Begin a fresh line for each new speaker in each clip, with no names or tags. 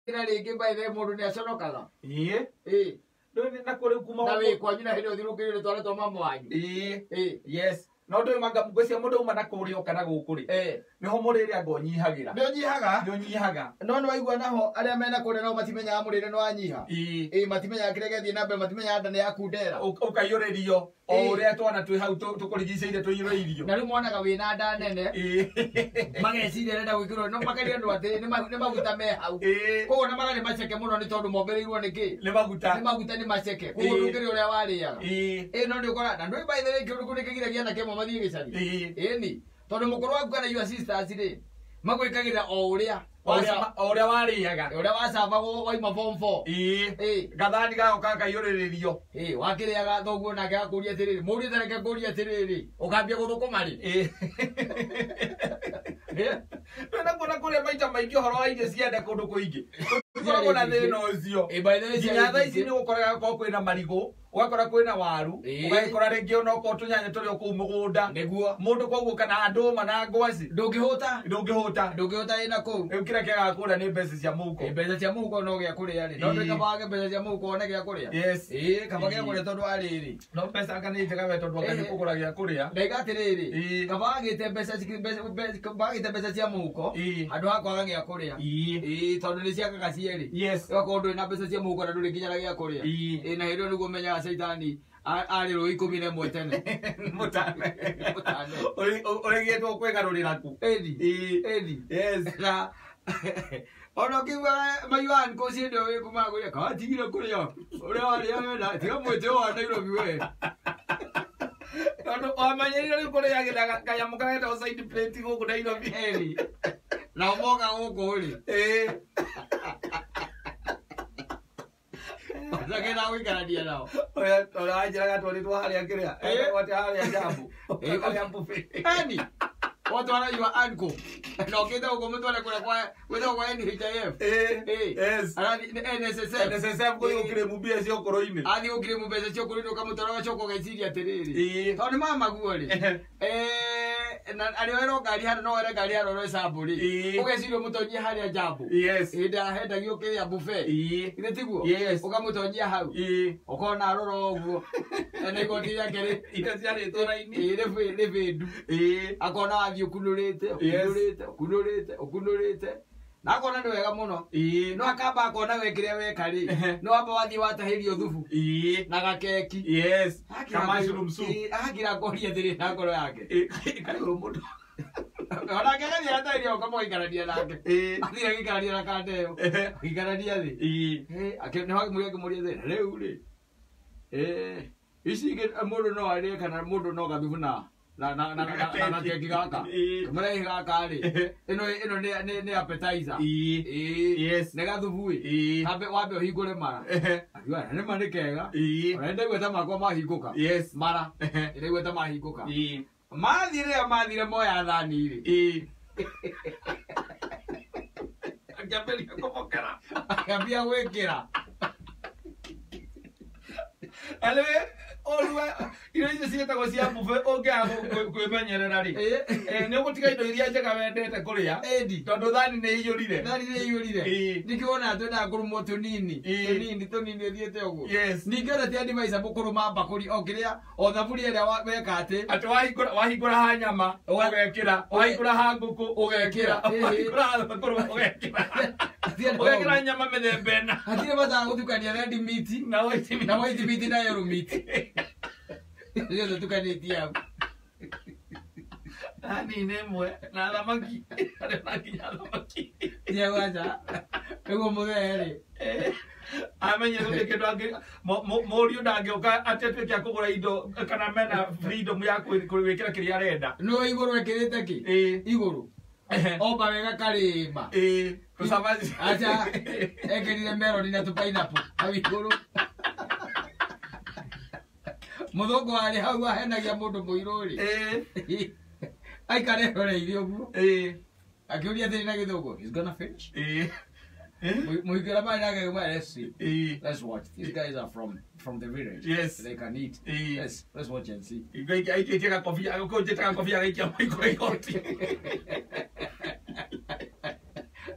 ina rĩngĩ baithe mũndũ nĩ aconokaga
Ndoni na kore kuma
na wĩ kwanyu na hĩndĩ ũthirũkĩrĩre tware twa mama wanyu
yes no ndo manga mugũcia mũndũ uma na kũrĩa kana gũkũ rĩ niho mũrĩre angonyihagira nĩonyihaga
no waigua naho arĩa mena kũrĩa no matimenyaga mũrĩre no wanyiha matimenyaga kĩrĩa gĩthiĩ na mbere matimenyaga nda nĩ yakundera
ũkaiyũrĩrio o ũrĩa twana twĩ hau tũkũrigicĩire tũiyũrĩirio
na rĩu monaga wĩna nda nene mageciria renda gwĩkĩrwo no makeria andũ atĩ nĩ maguta me hau koguo na mararĩ maceke mũno nĩ tondũ mongereirwo nĩkĩ nĩ maguta nĩ maceke koguo ndũkĩrĩ ũrĩa warĩaga no nĩ ũkora na ndũĩ baithe kĩũndũ kĩu nĩkĩgiragia na kĩmwe mathiĩ gĩcari ĩni tondũ mũkorwo waku kana your sisters rĩ magwĩkagĩra o ũrĩa
warĩaga
ũrĩa wacabagwo waima form 4
gathani gagoka kaiyũrĩrĩrio
wakĩrĩaga thoguo nake agakũria atĩrĩrĩ mũriũ tareke kũria atĩrĩrĩ ũkambia gũthũkũma rĩ
na kuona kũrĩa maita maingĩ ũhoro wa irio cienda kũndũ kũingĩ gũkoragwo na thĩna ũcio nginya thaa ici nĩ gũkoraga gũkorwo kwĩna marigũ ũgakora kwĩna waru ũgagĩkora rĩngĩ ona okorwo tũnyanya tũrĩ o kũu mũgũnda mũndũ koguo kana ndũma na ngwacĩ ndũngĩhũta
ĩna kũu
rĩu kĩrĩa kĩagaga kũrĩa nĩ mbeca cia mũhuko
mbeca cia mũhuko no gĩa kũrĩa rĩ no ndĩkabage mbeca cia mũhuko one gĩa kũrĩa kaba gĩa kũrĩa tondũ arĩrĩ
no mbeca anga nĩ njega we tondũ anga nĩ kũgũra gĩa kũrĩa
ndaiga atĩrĩrĩ kabagĩte mbeca cia mũhuko handũ ha kwaga gĩa kũrĩa tondũ nĩ ciakaga cierĩ ũgakorwo ndũrĩ na mbeca cia mũhuko na ndũrĩ nginya gĩa kũrĩa na hĩndĩ ĩyo nĩguo menyaga Saitani arĩ rũĩ 11 tene
mũtane ũrĩgĩtwo kwĩgarũrĩra ku
na ona ũkĩigua maiwan kũci ndĩ wĩ kumagũria katigire kũrĩa ũrĩa warĩa wenda tiga mwĩtĩ wa Nairobi we
tondũ wamenyeire rĩu kũrĩagĩra kanyamũ kagetagwo side plate gũkũ Nairobi
na ũmoka gũkũ rĩ Sakena wikarania nao.
Oya ajiraga twarĩtwo harĩa kĩrĩa wate harĩa jambu harĩa buffet
ani watu wanajua anko na ukenda uko mtu anakula kwa wewe kwa NHIF
yes NSSF kwa ukire mubia sio koroine
ani ukire mubia sio koroine kama utaraga choko gaiciria atiriri toni mama guori na aliwero ngari hano no were ngari hano no saburi ugecirio mutonyia haria jambu ida henda giukiria buffet ine tiguo ukamutonyia hau ukona aroro uguo ene igotiria keri
ida ciarĩ tũraini
ile vendu akona ukunurite na akona nĩ wega mũno no akamba akona wekire wekari no amba wathi watahirio thubu na gakeki
kama mushroom soup
agira koria thiri na ngoro yake kari mũndũ ona ngegania atahirio kama ikarania nake athire ikarania na kandeo ikarania thi akene hagi mũria thĩ rĩu rĩ ici mũndũ no arĩ kana mũndũ no gabibu na keki gaka kamera gaka rĩ ino nĩ appetizer nĩ gathubu wambe ũhingũre mara akiuga nĩ ma nĩ kega ũrenda igweta makwa mahingũka mara ĩrĩa igweta mahingũka mathire moya thani rĩ akĩambĩrĩria kũmokera akĩambia gwĩkĩra
Olua ino icio ciĩtagwo cia buffet ũngĩaga kwĩmenyerera rĩ nĩ ũgũtiga indo iria njega wendete kũrĩa tondũ thani nĩ ĩiyũrire nĩkĩwona
twenda kũrũmwo tũnini ũthiĩte ũguo ningĩ ona ti advice mũkũrũma mbakũri o kĩrĩa o thaburia ĩrĩa weka atĩ
wahingũra ha nyama ũgekĩra wahingũra ha ngũkũ ũgekĩra wahingũra ha mbakũrũ ũgekĩra ũgekĩra nyama mĩthemba ĩna
hatirĩ bata gũtukania red meat na white meat na yellow meat Ndio tukanĩtie hau.
Ani nemwe na thamaki. Thamaki.
Ye wacha. Ego mũtheri.
Amenye ndio kĩndũ angĩ mũriũ ndangĩoka atetwe kĩa kũgũra indo kana mena freedom ya kwĩkĩra kĩrĩa arenda.
No igũrũ ekĩrĩte kĩ? Igũrũ. Omba wega karĩma.
Tusavazi.
Acha ekĩrire melon na tu pineapple. Hau igũrũ. Mũthũngũ arĩ hau ahenagia mũndũ mũirũ rĩ. Aikare roreire ũguo. Akiuria thĩrĩ na gĩthũngũ. He's gonna finish. Muikira mai nake kuma let's see. Let's watch. These guys are from the village.
Yes.
They can eat. Let's watch and see.
I take a coffee. I go take a coffee. I get my coffee.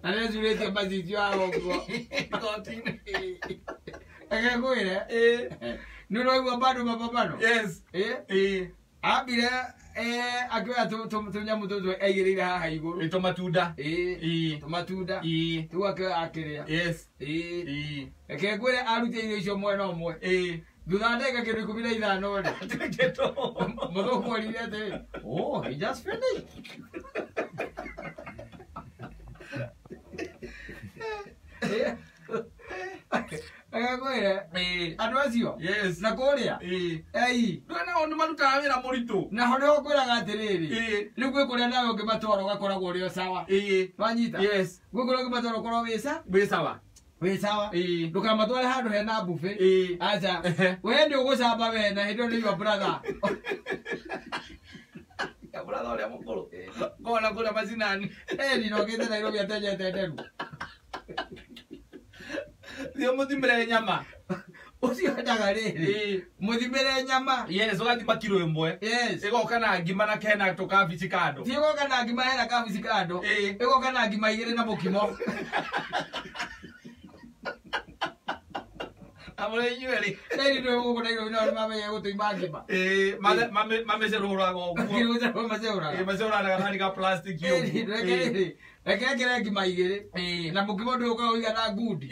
Ana zurete bazizio awo go. Akakwira nuno iwa bado mapambano.
Yes.
Abire akiwa tunya mutozo egirira haha iguru.
Tomatunda.
Tomatunda. Tuwake akiria.
Yes.
Akakwira arute irio icio mwena omwe. Dudandeka kero 15 ore.
Geto.
Modo kwalire te. Oh, he just finished. Akakwira adwazio.
Yes.
Na korea.
Ndona onu maruta wira murito.
Na hore okwira gatiriri. Ligwe kuria nawe ukimatwara ugakoragwo uri sawa. Wanyita.
Yes.
Gukora ukimatwara ukorwo wisa.
Wisawa.
Wisawa. Ndukamatware handu hena buffet. Acha. Wende ugusamba wena hindo ni your brother.
Ya brother ole mukuru. Kona kula mazinani.
Ni nogete Nairobi ateje teteru.
Dio muthimire nyama.
Ucio ndagariri. Muthimire nyama.
Yes, ugathima kilo imwe.
Yes.
Igoka na ngima na kena tukabici kando.
Igoka na ngima hena kabici kando. Igoka na ngima igire na mukimo.
Amore nyueri.
Eri ndo uko Nairobi na mama yego tuimagima.
Mame zerura go.
Kiro za mama zerura.
Mazera na hani ka plastic yo.
Ekekere ngima igire. Na mukimo ndo uko uiga na good.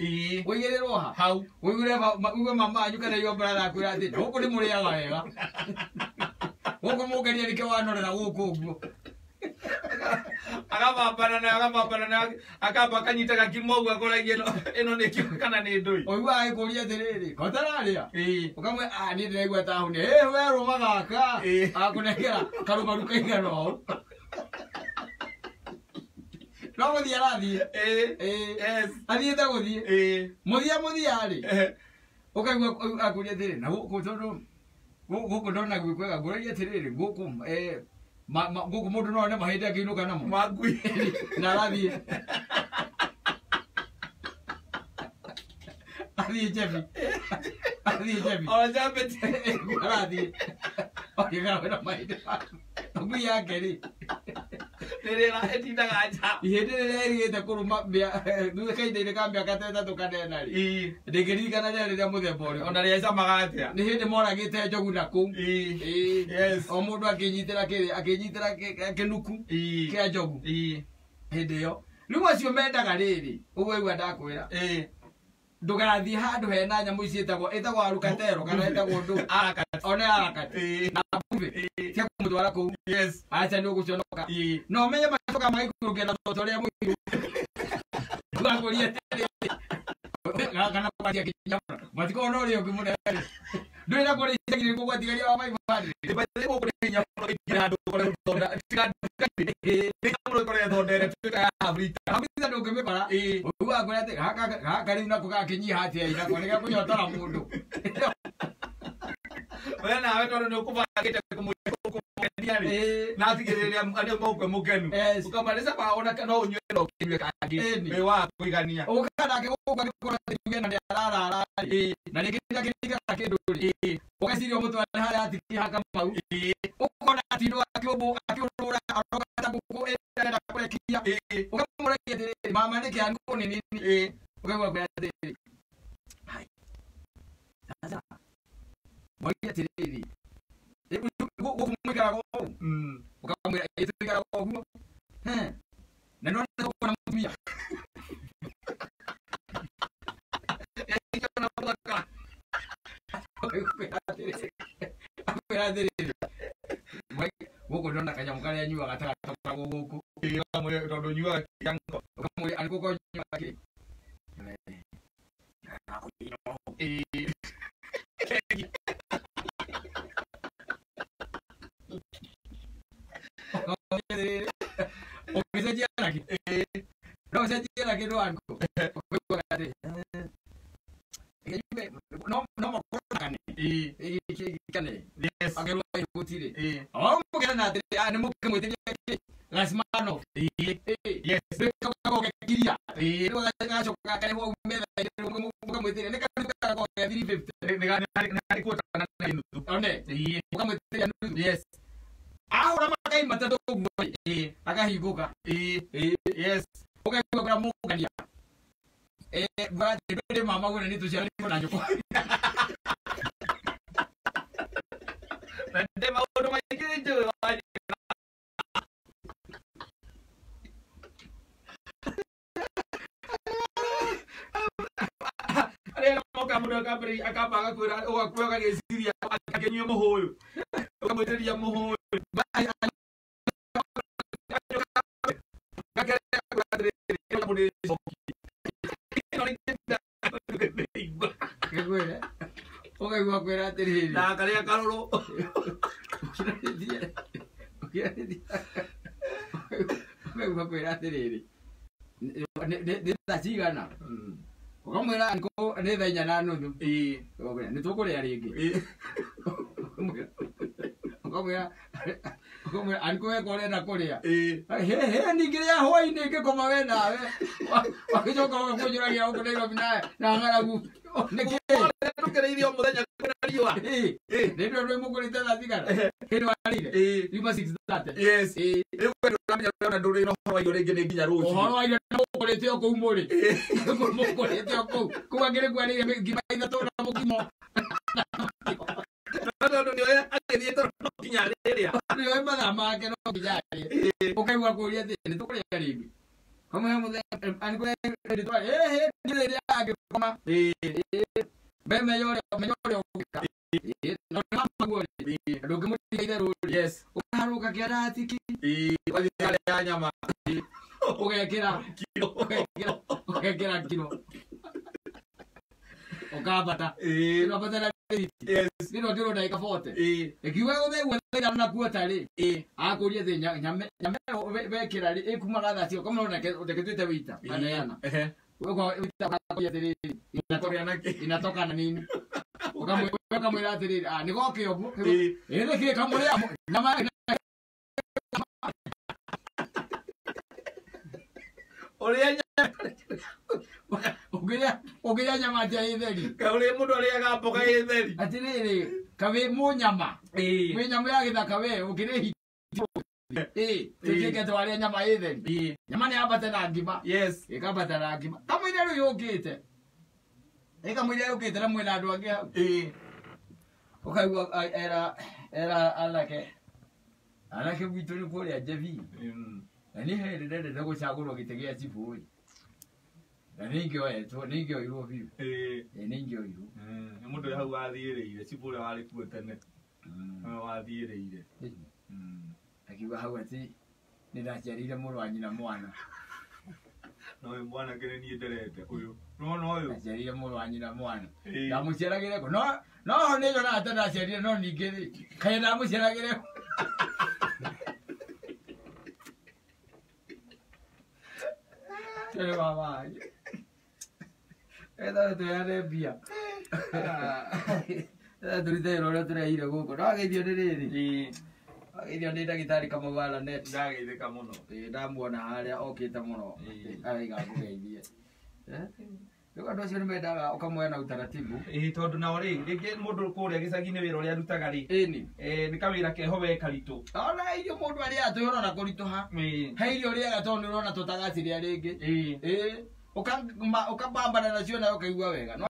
Uigire roha.
How?
Uigire mama anyuka na yo brother akwira ati uko ni muri yaga wega. Uko mugeria nike wanorera guku uguo. Agabapana na akaba kanyitaga kimogu akora gino eno ne kana ne ndui. Oiwa ai kuria tiriri. Kotararia. Ukamwe ni ndiraigwa ta hune. We roma gaka. Akunekera karumaru kaigano. No muthia rathi. Yes. Athiete guthie. Muthia ri. Ukaigwa akuria tiriri. Na guku tondu guku ndona gwikwega nguragia tiriri guku guku mundu no ne mahinde akinuka namo magui na rathi athi jebi o jabet rathi okiga wena mahinde ngui yake ri ndirira etindaga aja ihinde riri kuruma nduze kainde kambia kateta tukadena ri ndigirikana riri muthemba uri ona ria camaga atia ni hindi moragite njogu na ku yes o mundu akinyitira kinuku kia njogu hindi yo riu acio mendaga riri uguo igua ndakwira ndugarathi handu hena nyamu icietagwo itagwo arukatero kana itagwo ndu arakati na buve cia kumutwara kuu yes acha ndio guconoka no menye macoka maikurukia na totoria mwiru ngakuria kana kwatia kinyama matiko no rio kimune ndio ina kore igire ko gwatigaria wa mai bari bale ko kore nyama igira ndu kore tonda tika ndio kore tondere tika Afrika Afrika ndio kimepara uwa kore ate haka ri na kuka kinyi hati ina kore ga kunyotora mundu wena nawe tondu ni ukubagite na tigiriria ani mokwe mukenu ukamaliza baona kana unywe ndo kinywe kangi we wa kuigania ukana ke ukwa kikora tugena ndi arara na nikinda kindu ukasirio mutwa haya atiki haka mau ukona tindo akiurura arokata buku enda kurekia ukamurakia tere mama niki angu ni nini ukamwa kwa tere hai sasa moja tere kumwikara ko ukamwira itukara ko na none ko na mumia na plaka woko ndona kanya mukale nyua gataka toka guku kamwe tondu nyua yango kamwe aliko ko nyua ki Okisajia laki no sajia laki ndo anko no makona kane yes agero ikutire mukena na tere ani mukemwete Lasmano yes ko kiria ndo gachoka kane ho meda mukemwete ne ka ko 350 ne ko tana na one mukemwete yes ahora makai matatu akahigoka yes Ukaigua kana mukania bwana ndende mama gwe ni tuciarire na nyoko
ndende maundu maingi njuĩ arĩa moka mũndũ akamba agakwĩra ũgakuoya ũgagĩciria akĩnyua mũhũyũ ũkamwĩtĩria mũhũyũ
ukaigua kwĩra atĩrĩrĩ
na karĩa karũrũ
ukaigua kwĩra atĩrĩrĩ nĩ thaa cigana ukamwĩra nĩ thaa 4:30 nĩ tũkũrĩa rĩngĩ ukamwĩra anikuwe korenda kuria he ningire hwainĩ ngĩkoma we nawe wakicoka ũgakũnjũragia gũkũ Nairobi na ng'aragu
nĩkĩrĩithio mũthenya kwĩna riũa
nĩndũ rwĩ mũkũrĩte thaa cigana hĩndĩ warĩire riuma 6:30
yes rĩu ndũramenya ũrĩa ndũrĩ na ũhoro wa irio rĩngĩ nĩ nginya rũciũ
ũhoro wa irio mũkũrĩte o kũu mũrĩ mũkũrĩte o kũu kũu angĩrĩkwarĩire ngima ithatũ na mũkimo
tondũ nĩoĩ agĩthiĩte nginya rĩrĩa
nĩoĩ mathaa make no nginya rĩrĩa ũkaigua kũria atĩ nĩ tũkũrĩa rĩngĩ kamwe mũthenya anikuwe nditwa rĩrĩa angĩkoma menya ũrĩa ũgĩka no nĩ maguo ndũngĩmũtiga itherũ
yes
ũkaharũka kĩaratiki
ũgathiĩ harĩa nyama
ũgekĩra kilo ukabata ukabata
yes
ndio ndio dakika 40 ikiwa wewe wewe na kuota ri akuria the nyame bekira ri ikumaga thatio kama unaketete wita anaana uko wita kuria ri inatoka na nini ukamweka mwira ri ni goke obu ile kile kamuria nyama
uria
ugiria nyama ya itheri
kauri mundu ariaga mboga ya itheri
atiriri kawe mu nyama we nyama ya githaka we ukire tukike twaria nyama ya itheri nyama ni abata na ngima
yes
ikabata na ngima kama ile ru yukite mwile yukite na mwina andu angi ukaigua era alake bitu ni kuria jevi na ni hele ndende gucagurwo gite gia chifu na ningio iruo biu ningio iru
ni mundu hau athiĩrĩire cibure wari kuo tene wathiĩrĩire
akiuga hau ati ni ndaciarire mũrũ wa nyina mwana
no we mwana kene nie nderete uyu no uyu
ndaciarire mũrũ wa nyina mwana ndamuciaragire ko no ni yo na ata ndaciarire no ningĩ kaĩ ndamuciaragire Tere mama. Eda tu ya rebia. Eda tu rite rore tu reire guko. No ageithio ni riri. Ageithio ni ndagitari Kamũgala net.
Ndageithĩka mũno.
Ndamuona haria okite mũno. Araiga kugeithie. Rĩu andũ acio nĩmendaga ũkamũhe na utaratibu.
Tondũ nao rĩngĩ mũndũ kũrĩa gĩcagi-inĩ wĩra ũrĩa arutaga rĩ. Nĩ kawĩra keho we karitũ.
Ona irio mũndũ arĩa atũyora na kũritũha. He irio rĩega tondũ nĩũrona tũtagaciria rĩngĩ. Ũkambambana nacio nayo ũkaigua wega.